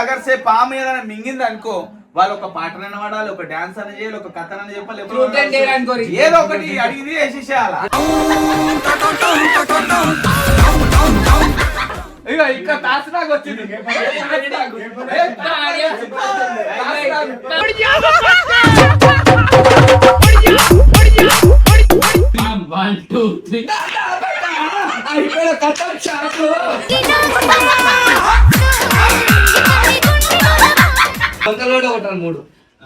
Agar సే పాము ఏదైనా మింగింది అనుకో, వాళ్ళు ఒక పాటనైనా పాడాలి, ఒక డాన్స్ అని చేయాలి, ఒక కథనని చెప్పాలి, ఏదో ఒకటి అడిగి వేసేసేయాల. ఇక ఇంకా టాస్ నాకు వచ్చింది. 1 2 3 అయిపోయిన కథ షాకు. బొందలోనే ఉంటాను 3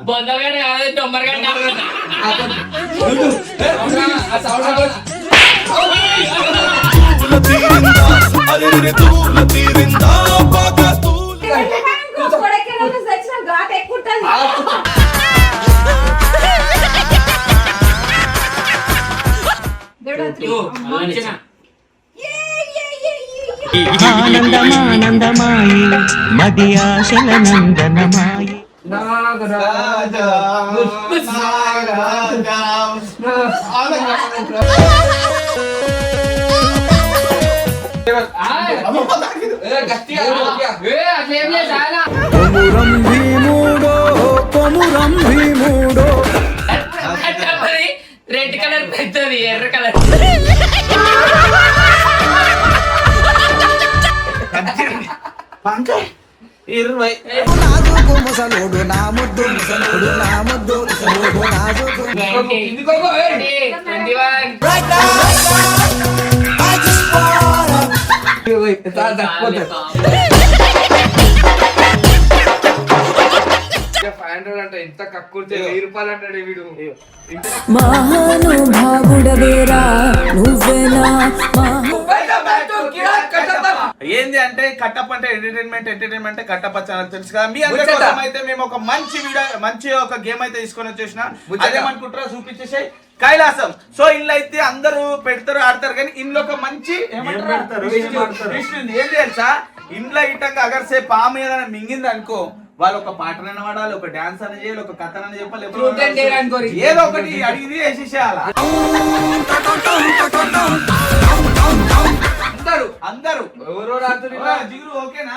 బొందగానే కాదు తొమ్మరగానే ఆనందమానందమాయి మది ఆశల నందనమాయి కొమురం భీముడో కొమురం భీముడో. రెడ్ కలర్ పెద్దది ఎర్ర కలర్ నాజుకు ముసలోడు నా ముద్దు ముసలోడు నా ముద్దు ముసలోడు నాజుకు. అంటే ఎంత కక్కుర్తే 1000 రూపాయలు అంటాడు వీడు. మహానుభావుడవేరా నువ్వేనా ఏంది అంటే కట్టప్ప అంటే ఎంటర్టైన్మెంట్ కట్టప్ప ఛానల్ తెలుసు కదా మీ అందరి కోసం అయితే మేము ఒక మంచి వీడియో మంచి ఒక గేమ్ అయితే తీసుకొని వచ్చేసిన. అదేమనుకుంటారా చూపించేసే కైలాసం. సో ఇంట్లో అయితే అందరూ పెడతారు ఆడతారు, కానీ ఇంట్లో ఒక మంచి ఏమంటారు ఏం తెలుసా, ఇంట్లో ఇట్టంగా అగర్సే పాము ఏదైనా మింగింది అనుకో, వాళ్ళు ఒక పాటనైనా పాడాలి, ఒక డాన్స్ అని చేయాలి, ఒక కథనని చెప్పాలి, ఏదో ఒకటి అడిగి వేసేసేయాల. అందరూ ఎవరో జిగురు ఓకేనా?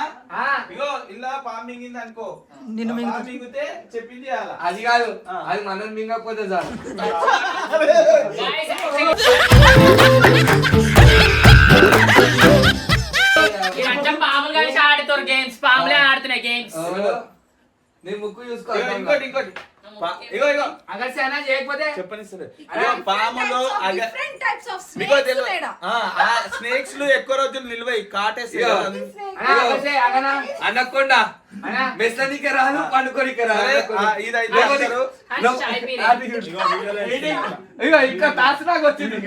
ఇగో ఇలా పాము మింగింది అనుకో, నిన్ను మింగితే చెప్పింది అది కాదు, అది మనం మింగకపోతే చాలు. పాములు కలిసి ఆడుతారు గేమ్స్, పాములే ఆడుతున్నాయి గేమ్స్. నీ ముక్కు చూసుకో. ఇంకోటి ఇగో అగర్సేనా చేయకపోతే చెప్పని పాములో స్నేక్స్ ఎక్కువ రోజులు నిల్వై కాటేసి అనకుండా మెస్సనికే రాదు, పండుకోనికే రాదు. ఇగో ఇంకా టాస్ నాకు వచ్చింది.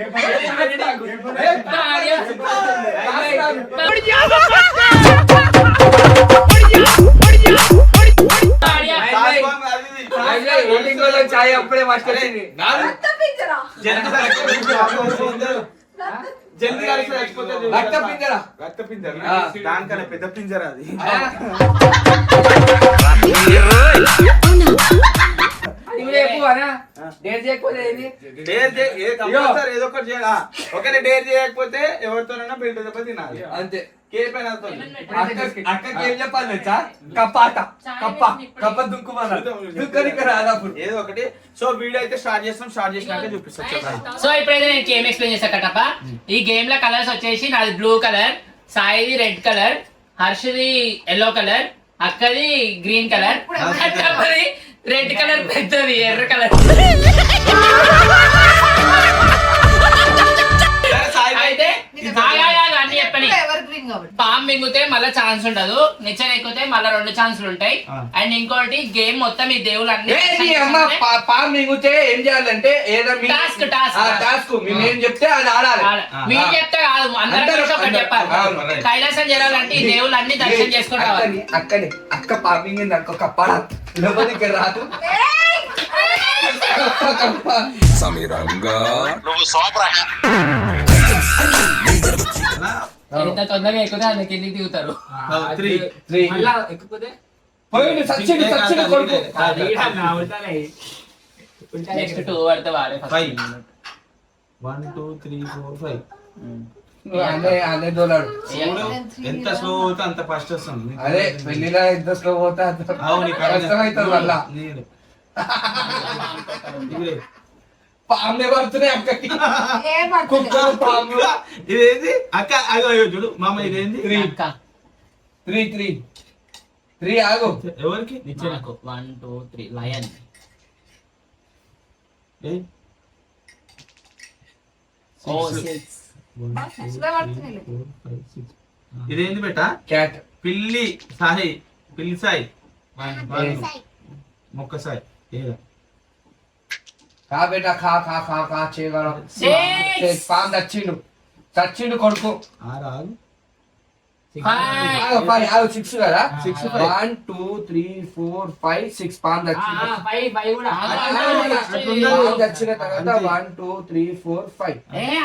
చాయ్ అప్పుడే మస్ట్ వచ్చింది. రక్త పింజర దానికన్నా పెద్ద పింజర అది. ఏదో ఒకటి చేయాలి. ఒకనే డేర్ చేయకపోతే ఎవరితోనైనా బెల్ట్ దెబ్బ తినాలి అంతే. అక్కకి ఏం చెప్పాలి తెలుసా? ఏదో ఒకటి. సో వీడియో అయితే స్టార్ట్ చేసినాక చూపిస్తాను. సో ఇప్పుడైతే నేను గేమ్ ఎక్స్ప్లెయిన్ చేస్తా కట్టప్ప. ఈ గేమ్ లో కలర్స్ వచ్చేసి నాది బ్లూ కలర్, సాయిది రెడ్ కలర్, హర్షది ఎల్లో కలర్, అక్కది గ్రీన్ కలర్, కట్టప్పది రెడ్ కలర్ పెద్దది ఎర్ర కలర్. అయితే అన్ని చెప్పని పాము మింగితే మళ్ళీ ఛాన్స్ ఉండదు, నిచ్చెన ఎక్కితే మళ్ళీ 2 ఛాన్సులు ఉంటాయి. అండ్ ఇంకోటి గేమ్ మొత్తం ఈ దేవుళ్ళు అన్ని పాము మింగితే ఏం చేయాలంటే టాస్క్ మేము చెప్తే అది ఆడాలి. మీరు చెప్తే కాదు, అందరూ ఒకటి చెప్పాలి. కైలాసం చేయాలంటే ఈ దేవుళ్ళు అన్ని దర్శనం చేసుకుంటారు. అక్క పాము మింగింది అనుకో, కప్ప లోపలికి రాదు. ఎంత తొందరగా ఎక్కుతే అందుకు ఎన్ని దిగుతారు. నెక్స్ట్ 2 పడితే వాడే 1 2 3 4 5 అనే దోలాడు. చూడు, ఎంత స్లో అవుతా అంత ఫస్ట్ వస్తుంది. అదే పెళ్లిలో ఎంత స్లో పోతా అంత అవును, ఈ కరెక్ట్. కష్టమవుతుంది మళ్ళా. నీళ్ళు. పాములే పడుతున్నాయి అక్కకి. ఏం పడుతుంది? కుక్కలు పాములు. ఇదేంది అక్క? అగో అయ్యో చూడు మామ, ఇదేంది? అక్క 3 ఆగు. ఎవరికి? నాకు 1 2 3 లయన్. ఏ? ఓ 6 ఫస్ట్లో పడుతుంది. ఇదేంది బేట? క్యాట్. పిల్లి సాయి, పిల్లి సాయి, మొక్క సాయి. ఏదా? కా బేటా ఖా ఖా ఖా ఖా చేయగలం. Six. పాము చచ్చిండు కొడుకు. ఆరు. 5 ఆగు 6 కదా. 6 1 2 3 4 5 6 పాము చచ్చిండు. 5 కూడా పాము చచ్చిన తర్వాత 1 2 3 4 5.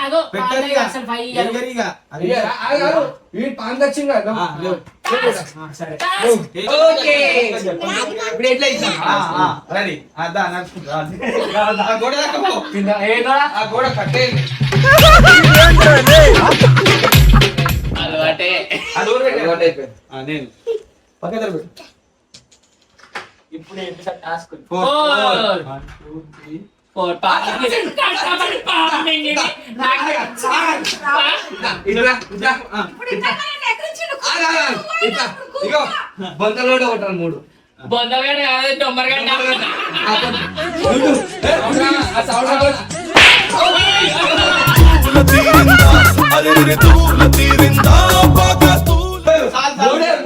అదో పెట్టరిగా. అసలు 5 ఎగరిగా. అరే, అయ్యా, ఆగు, ఆగు. వీడు పాము చచ్చిండు కదా. ఆ, లేవు. సరే ఓకే. ఇప్పుడు ఎట్లా రెడీ. దా నడుచుకుంటా. ఆ గోడ దాకా పో. ఆ గోడ కట్టేయండి. అలవాటే. ఆ డోర్ పెట్టు. అలవాటు అయిపోయింది. నేను పక్కన పెట్టు. ఇప్పుడు ఏంటి సార్ టాస్క్? 4 4 1 2 3 4 పాపకి కష్టపడి పాపండి. ఇట్లా ఇట్లా ఇప్పుడు ఇంతకన్నా ఎక్కడిచ్చిండు? ఆగు, ఆగు. ఇట్లా ఇగో బొందలోడు ఒకటాను 3. బొందగాడు కాదు తొమ్మరగడ్డ. ఆ సౌండ్ కొట్టు.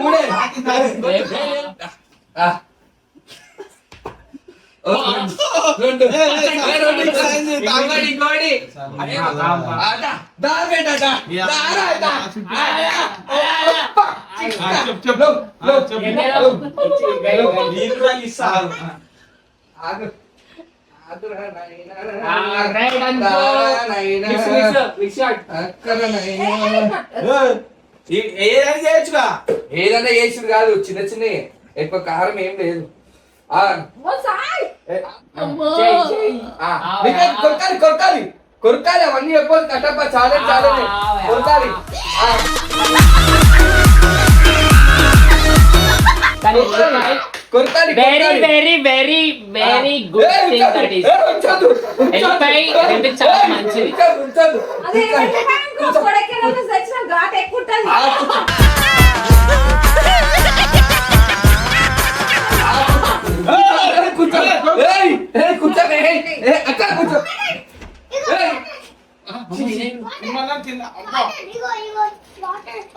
మూడే. ఆ. ఓ, రెండు. ఇంకోటి. ఆ, దా బేటా, దా. దారా, దా. చెప్పు. నీళ్ళు కూడా ఇస్తా. ఆగు. ఆగురా నాయనా. రైట్ అండ్ దారా నాయనా. మిక్స్ అక్కడ నాయనా. ఏదైనా చేయొచ్చుగా. ఏదైనా చేసుడు కాదు, చిన్న చిన్న ఎక్కువ కారం ఏం లేదు. ఆ, ఓ సాయ్. ఆ. నీకు కొరకాలి కొరకాలి అవన్నీ చెప్పాలి. కట్టప్ప చాలే కొరకాలి. ఆ. కొరకాలి very good thing that is. ఎల్లిపాయ హెల్త్ చాలా మంచిది. అదే ఇంకో కొడకెళ్ళి సచ్చిన ఘాట్ ఎక్కువ ఉంటది.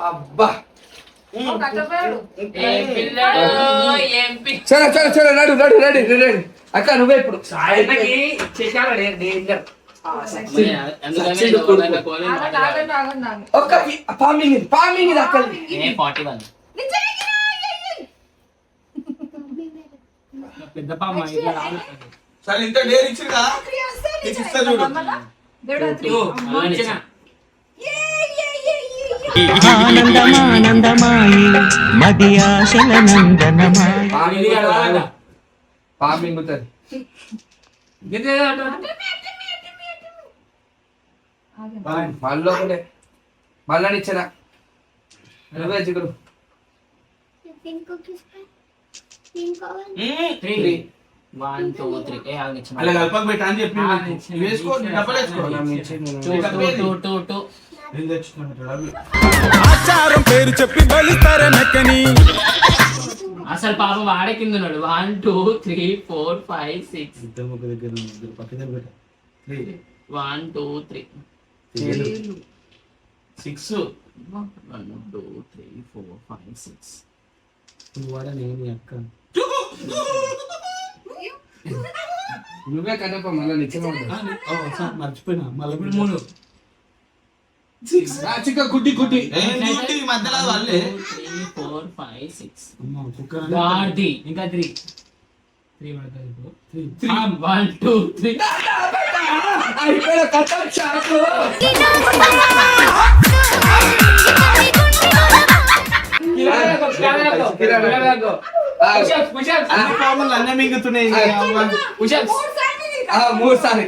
అబ్బా ఓ కట్టపోయాడు. ఏం పిల్లడు ఏం చలో రెడీ. అక్క నువ్వే ఇప్పుడు. ఆగండి, ఆగండి. ఒక్క పామింగ్ ఇది అక్క. 41 నిజంగా సరే ఇంత డేర్ ఇచ్చింది కదా. నీకు ఇస్తా చూడు. ఆనందమానందమాయి మది ఆశల నందనమాయి పామింగ్ మళ్ళీ ఒకటే మళ్ళా ఇచ్చారా నువ్వే చిగురు. 3 1 2 3 అలా కలపక పెట్టా అని చెప్పి వేసుకో. డబ్బులు వేసుకో. 2 ఏం తెచ్చుకున్నాడు? ఆచారం పేరు చెప్పి బలిస్తారే మెక్కని. అసలు పాప వాడే కింద ఉన్నాడు. 1 2 3 4 5 6 ఇద్దరు ముగ్గురు దగ్గర ఇద్దరు పక్క దగ్గర పెట్టా. 1 2 3 6 1 2 3 4 5 6 నువ్వు వాడ నేను అక్క. నువ్వే కట్టప్ప మళ్ళా నిత్యం మర్చిపోయినా మళ్ళీ 3 చిక్క గుడ్డి మధ్యలో వాళ్ళే 3 4 5 6 కుక్క గార్ది ఇంకా 3 పడతాయి ఇప్పుడు 1 2 3 అయిపోయిన కట్టప్ప షాకు. అన్నీ మింగుతున్నాయి. మూడు సార్లు ఇది మూడు సార్లు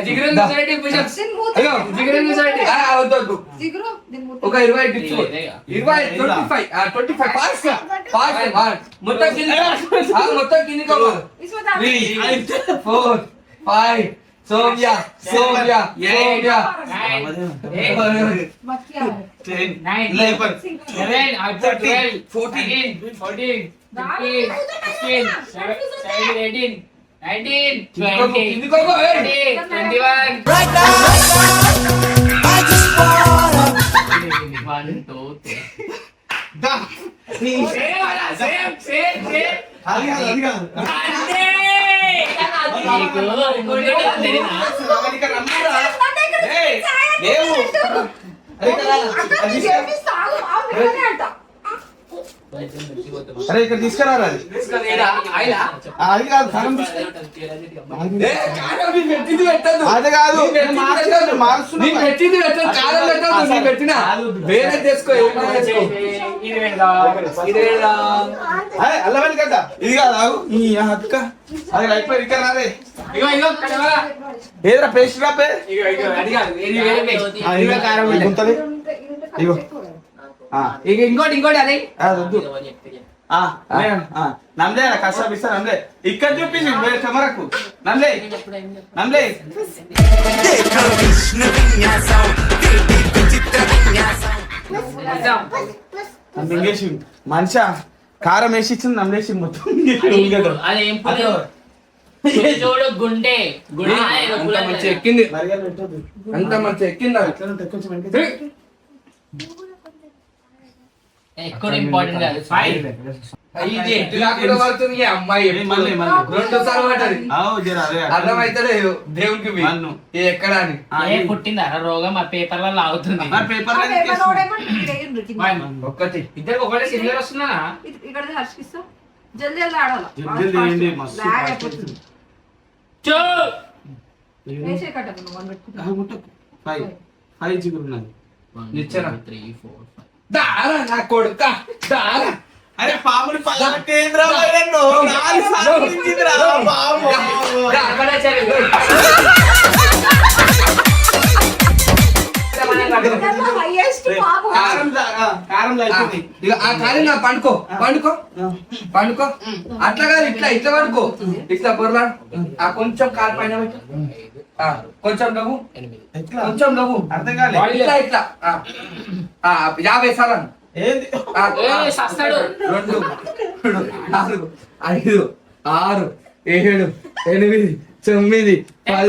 జిగురు సొసైటీ పుషప్స్ అయ్యో జిగురు సొసైటీ వద్దు జిగురు దీని మూత. ఒక 20 డిప్స్ 25 ఫాస్ట్ మొత్తం కింద మొత్తం కిందికి పోవాలి. విశ్వదా. 3 4 5 సోమ్య సోమ్య సోమ్య బాకీ आहे. 10 9 11 11 14 14 15 16 17 18 19 20 కిందికి పో, ఏయ్. 21 Right now, I just wanna 1 2 3 the same అది కాదు ఇక్కడ రమ్మరా. ఏయ్, లేవు అరే ఇక్కడ రా. అక్కడ అది చేపిస్తా. ఆమెనే అంట. అరే ఇక్కడ తీసుకురారా అది. అది కాదు సగం ఏ, కారం నీ పెట్టింది పెట్టద్దు. అది కాదు నీ పెట్టింది పెట్టద్దు. మారుస్తున్నా. నీ పెట్టింది పెట్టద్దు. కారం పెట్టద్దు. నీ పెట్టినా వేరే తెచ్చుకో, ఏమైనా తెచ్చుకో. అరే అల్లవల్లి కదా ఇది కాదు ఆగు. ఈ అక్క అది అయిపోయి ఇక్కడ రాదే. ఏదిరా పేస్ట్ రా పే. గుంతది. ఇగో. ఇంకోటి అదే అది వద్దు. నమ్లే కష్టం ఇస్తా నమ్లే. ఇక్కడ చూపించి కెమెరాకు నమ్లే నమ్లే. మింగేసి మనిషా కారం వేసి ఇచ్చింది నమ్మేసి మొత్తం అదేం చూడు గుండె గుండె అంత మంచి ఎక్కింది. అంత మంచి ఎక్కింది అది. ఎక్కువ ఇంపార్టెంట్ కాదు ఫైవ్ ఇది ఎట్టు కాకుండా పడుతుంది ఈ అమ్మాయి ఎప్పుడు. 2 సార్లు పడ్డది. అర్థమైతలేదు దేవునికి పోయి. ఇది ఎక్కడ అని ఏ పుట్టిందా రోగం ఆ పేపర్ వల్ల అవుతుంది పేపర్ ఆ పేపర్ నోడేమో ఇదేంటి కింద. ఒక్కటి ఇద్దరికి ఒకటే సిగ్నల్ వస్తున్నా ఇక్కడ హర్షిస్తా. జల్దీ జల్దీ ఆడాలా. జల్దీ చేయండి, మస్తు బ్యాగ్ fast అయిపోతుంది. చూ వేసే కట్టకు నువ్వు అని పెట్టుకుంటా. 5 చిగురు ఉన్నది. నిచ్చెన. 3 4 5 దారా నా కొడుక దారా. అరే పాముని పల్లకేంద్ర హైయెస్ట్ పాపం. కారం అయిపోయింది. ఇక ఆ కాలి నా పండుకో పండుకో పండుకో. అట్లా కాదు, ఇట్లా ఇట్లా పండుకో. ఇట్లా బొర్రా. ఆ కొంచెం కాలు పైన పెట్టు. కొంచెం నవ్వు, కొంచెం నవ్వు. అర్థం కాలే. ఇట్లా ఇట్లా 50 సార్లు. ఏంది సస్తాడు 2 4 5 6 7 8 9 10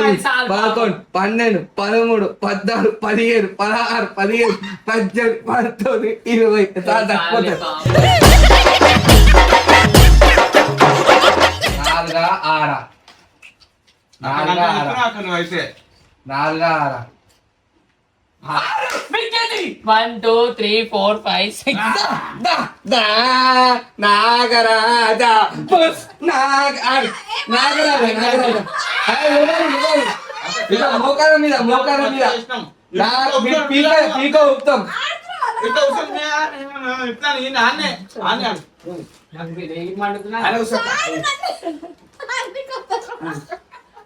11 12 13 14 15 16 17 18 19 20 చాలా తక్కువ. 4 అయితే 4 1 2 3 4 5 6 నాగరాజా మోకాల మీద మోకాల మీద పీక ఉత్తం.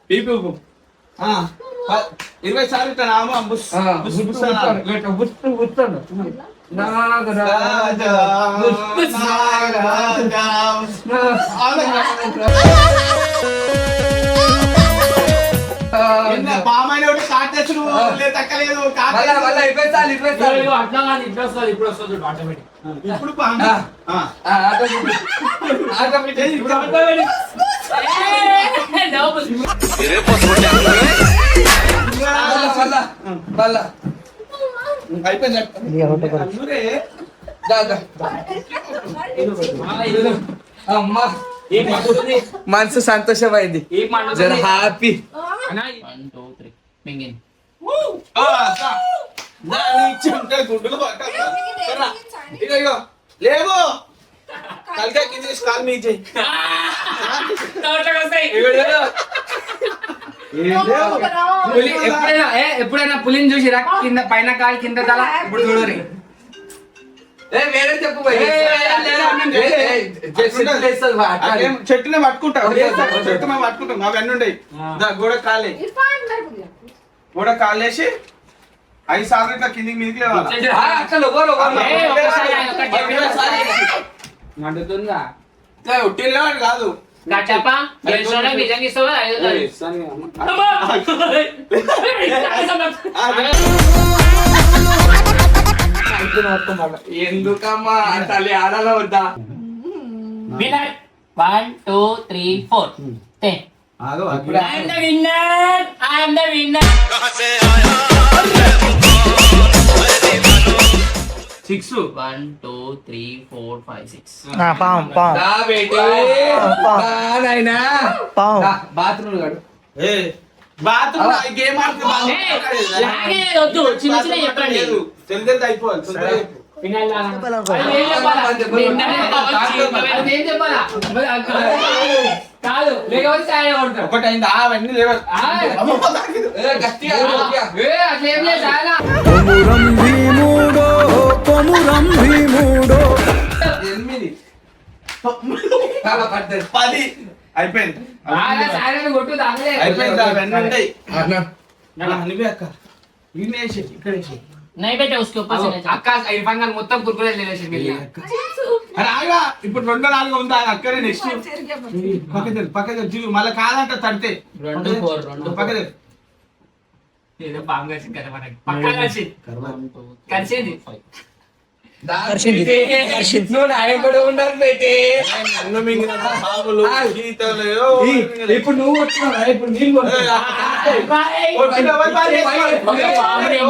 పీపీ 20 సార్లు ఇట్లా నామ బుస్ బుస్ బుస్ అనాలి. నాగరాజా పామైన ఒకటి స్టార్ట్ తెచ్చు తక్కలేదు. మళ్ళా 20 సార్లు 20 సార్లు. అట్లా కాదు ఇప్పుడు వస్తుంది ఆటోమేటిక్ ఇప్పుడు అమ్మా మనసు సంతోషమైంది, జర హ్యాపీ. 1 2 3 మింగిన్ గుడ్డులు ఇగో లేవు కలిగా కింద కాల్ మీ చేయి. ఎప్పుడైనా పులిని చూసిరా కింద పైన కాలు కింద తల ఇప్పుడు చూడరు. ఏ వేరే చెప్పు భయ్. చెట్టునే పట్టుకుంటా చెట్టు మేము పట్టుకుంటాం అవన్నీ ఉండయి గోడ కాలే గోడ కాలేసి 5 సార్లు ఇట్లా కిందికి మీదికి లేవాలి అసలు ఎవరు ఒక్కసారి ఆయన ఒకటి చెప్పు. మండుతుందా ఉట్టి లేవాడు కాదు కట్టప్ప గెలిచిన నిజంగా ఇస్తావా? ఎందుకమ్మా తల్లి ఆడాల వద్దా విన్నర్ 1 2 3 4 10. ఆగు I am the winner. I am the winner. 6 1 2 3 4 5 6. దా బేటీ నాయనా బాత్రూమ్ గాడు ఏ బాత్రూమ్ గేమ్ లాగే వద్దు, చిన్న చిన్న చెప్పండి. తెలియదు అయిపోవాలి తొందరగా చెప్పు. ఫినాల్ లాగా. అది ఏం చెప్పాలా? అదేం చెప్పాలా? కాదు లేకపోతే సాయం కొడతాం. ఒకటి అయింది అవన్నీ లేవరు గట్టిగా అట్లా ఏం లేదు చాలా. కొమురం భీముడో కొమురం భీముడో 8 పడుతుంది 10 అయిపోయింది బాగా సాయం కొట్టు తాగలే. అయిపోయింది అవన్నీ ఉంటాయి అన్న అనివే అక్క ఇన్ని వేసి ఇక్కడ వేసి नहीं बेटा उसके ऊपर से नहीं चल. అక్క ఇర్ఫాన్ ఖాన్ మొత్తం కుర్కురే తినేసి అరే ఆగా ఇప్పుడు 2 4 ఉందా అక్కడే నెక్స్ట్ పక్కన జీవి మళ్ళీ కాదంట తడితే రెండు ఫోర్, రెండు పక్కన ఏదో బాగా కలిసింది కదా మనకి. పక్కా కలిసింది. కలిసింది. నువ్వు నాయం కూడా ఉండాలి బేటీ ఇప్పుడు నువ్వు వచ్చినావు ఇప్పుడు నీళ్ళు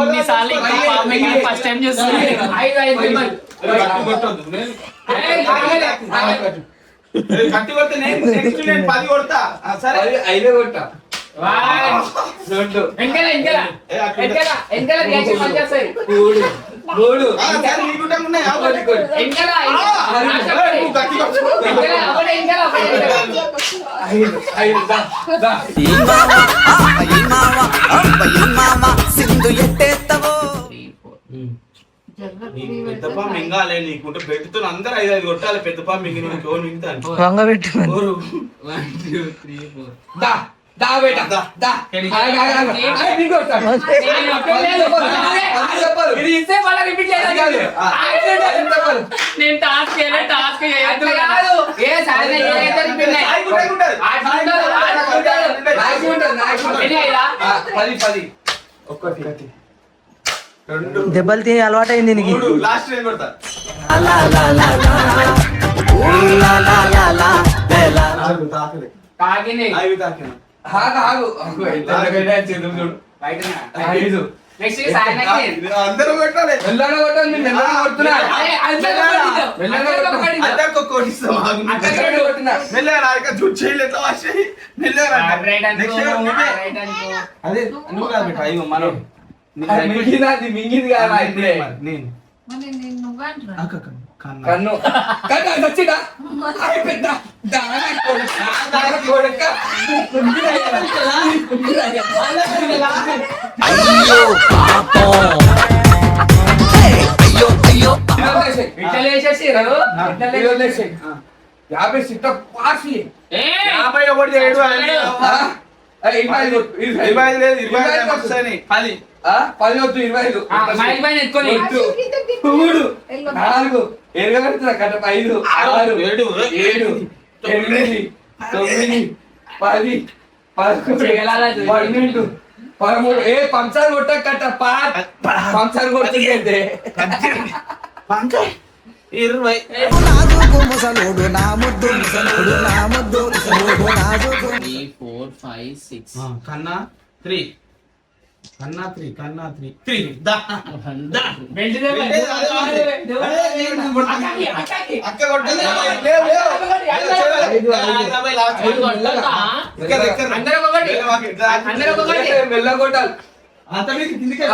ఎన్నిసార్లు ఫస్ట్ టైం చూస్తున్నాను. కట్టి కొడితే నెక్స్ట్ నేను 10 కొడతా సరే 5 కొట్టా 2 వెంకల వెంకల వెంకల వెంకల గ్యాస్ పనిచేస్తాయి. 3 సరే నీకుంటా ఉన్నాయి వెంకల నువ్వు గట్టి కొట్టు. వెంకల ఒకటే వెంకల ఒకటే 5 దా ఈ మావ అబ్బయి మామ సింధు ఎత్తేత్తవో నీకు పెద్దపా మింగాలే నీకుంటే పెట్టుతో అందరూ 5 5 కొట్టాలి పెద్దపా మింగి నువ్వు ఎవరు మింగుతాను వంగబెట్టు 1 2 3 4 దా దా బేటా దా నేను టాస్క్ చేయలే టాస్క్ ఏ సార్ దెబ్బలు తిని అలవాటైంది నీకు లాస్ట్ నేను కొడతా తాగినే నెక్స్ట్ అందరూ కొట్టాలి మెల్లగా జూట్ చేయలేదు ఎట్లా వాష్ చేయి మెల్లగా అదే నువ్వు కాదు బిడ్డ అయ్యో మనం మింగింది కదా ఇప్పుడే నేను కన్ను కన్ను వచ్చిందా పెద్ద అయ్యో పాపం అయ్యో అయ్యో ఇట్లా వేసేసిర్రు. 50 సిట్ట పాసి 50 ఒకటి 7 25 లేదు 25 వస్తాయి 10 10 వద్దు 25 మైక్ పైన ఎత్తుకొని 3 4 ఎరగబెడుతున్నా కట్ట 5 6 7 8 9 10 11 12 13 ఏ పంచర్ కొట్ట కట్ట పంచర్ కొడుతుంటే 20 నాజుకు ముసలోడు నా ముద్దు ముసలోడు నా ముద్దు ముసలోడు నాజుకు 3 4 5 6 కన్నా 3 కన్నా 3 దా అక్క కొట్టేది మెల్ల కొట్టాలి అంత మీకు కిందికి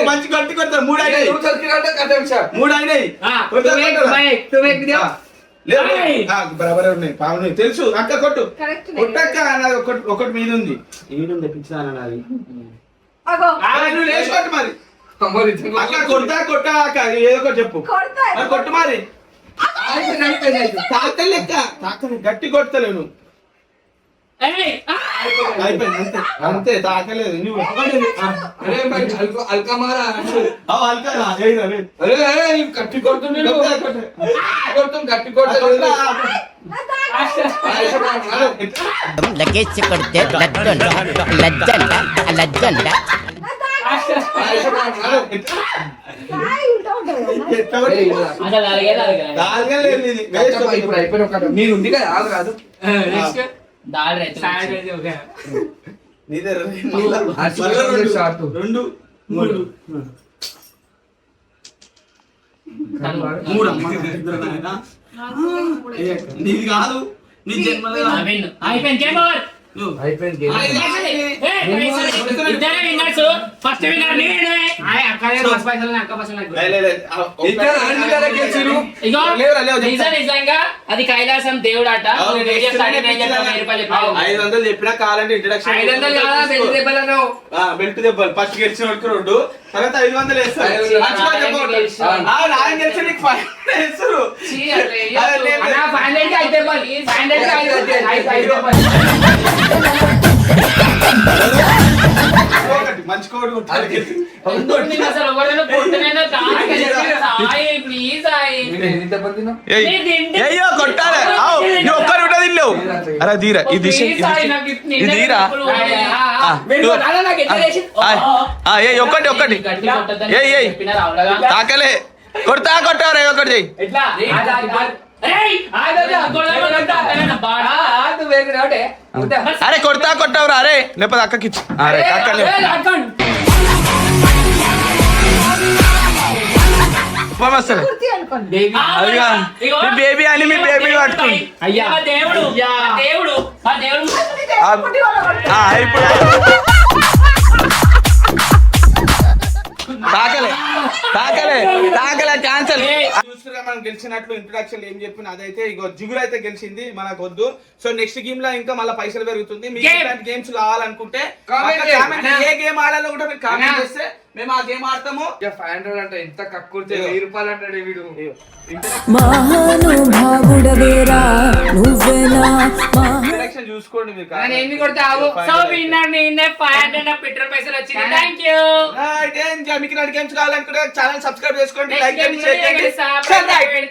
మంచి గట్టి కొడతారు 3 అయినాయి నువ్వు చదివినంటే కథం సార్ 3 అయినాయి లేదు బరాబర్ ఉన్నాయి పావులు తెలుసు అక్క కొట్టు కరెక్ట్ కొట్టక్క నాది ఒకటి మీద ఉంది ఏడుంది పిచ్చిదాన నాది అగో నువ్వు లేచి కొట్టు మరి మరి అక్క కొట్టా అక్క ఏదో ఒకటి చెప్పు కొడతా మరి కొట్టు మరి తాకలే లెక్క తాకలే గట్టి కొడతలేవు నువ్వు అయిపోయింది అంతే అంతే తాకలేదు నువ్వు అరే మరి అల్కమారా హల్కా అరే అరే గట్టి కొడుతుంది గట్టి కొడుతుంది లగేజ్ కొడితే లజ్జంట లజ్జంట నేను ఉంది కదా ఆగు కాదు దాల్ రైతు రెండు మూడు మూడమ్మా నీది కాదు నీ జన్మలో అయిపోయింది గేమ్ ఓవర్ అయిపోయింది ఇద్దరే విన్నర్స్ ఫస్ట్ విన్నర్ నేనే ఇగో నిజంగా అది కైలాసం దేవుడు ఆట అవును, వీడియో స్టార్టింగ్ ఏం చెప్పావు? 1000 రూపాయలు చెప్పావు. 500 చెప్పినా కావాలంటే ఇంట్రడక్షన్ 500 కాదా బెల్ట్ దెబ్బలన్నావు బెల్ట్ దెబ్బలు ఫస్ట్ గెలిచిన వాడికి 2 తర్వాత 500 వేస్తారు 500 మంచిగా చెప్పు. నాయన గెలిచి నీకు 500 వేస్తారు చీ, అరే, అదే లేదు. అన్నా 500 కి 5 రూపాయలు 500 కి 5 రూపాయలు ఒకటి, మంచి కోడి కొట్టాలి. ఎందుకు నేను అసలు ఎవరైనా కొట్టనైనా సాయి ప్లీజ్ సాయి ఎన్ని దెబ్బలు తిన్నావు అయ్యో కొట్టాలి ఆవ్, నువ్వు ఒక్కరు ఉంటుంది లేవు అరే దీరా ఇది ప్లీజ్ సాయి నాకు ఇది తీరా ఒకటి ఒకటి గట్టి కొట్టొద్దని ఏయ్, ఏయ్. చెప్పినా రావులగా. తాకలే కొట్టారే ఒకటి చెయ్యి ఎట్లా ఏయ్, ఆగొద్దు, కొడతా, అతనేనా బాడా? అరే కొట్టావురా అరే లేకపోతే అక్కకి ఇచ్చు. అరే అక్క వస్తుంది కుర్తి అనుకోండి అదిగా ఇగో, మీ బేబీ అని మీ బేబీ పట్టుకుంది అయ్యా ఆ దేవుడు ఆ దేవుడు ఇప్పుడు తాకలే క్యాన్సల్ చూస్తున్నా మనం గెలిచినట్లు ఇంట్రడక్షన్ ఏం చెప్పిన అదైతే ఇగో జిగురు అయితే గెలిచింది మనకు వద్దు సో నెక్స్ట్ గేమ్ లో ఇంకా మళ్ళీ పైసలు పెరుగుతుంది మీకు ఇలాంటి గేమ్స్ కావాలనుకుంటే Comment comment ఏ గేమ్ ఆడాలో కూడా మీరు కామెంట్ చేస్తే మేము ఆ గేమ్ ఆడతాము 500 అంటే ఎంత కక్కుర్తే 1000 రూపాయలు అంటాడు వీడు మహానుభావుడవేరా నువ్వేనా ఇంట్రడక్షన్ చూసుకోండి మీరు నేను ఎన్ని కొడితే ఆగు సో విన్నర్ నిన్నే 500 పెట్రోల్ పైసలు వచ్చింది థాంక్యూ మీకు ఇలాంటి గేమ్స్ కావాలనుకుంటే ఛానల్ సబ్స్క్రైబ్ చేసుకోండి Next లైక్ చేయండి game షేర్ చేయండి లో Subscribe.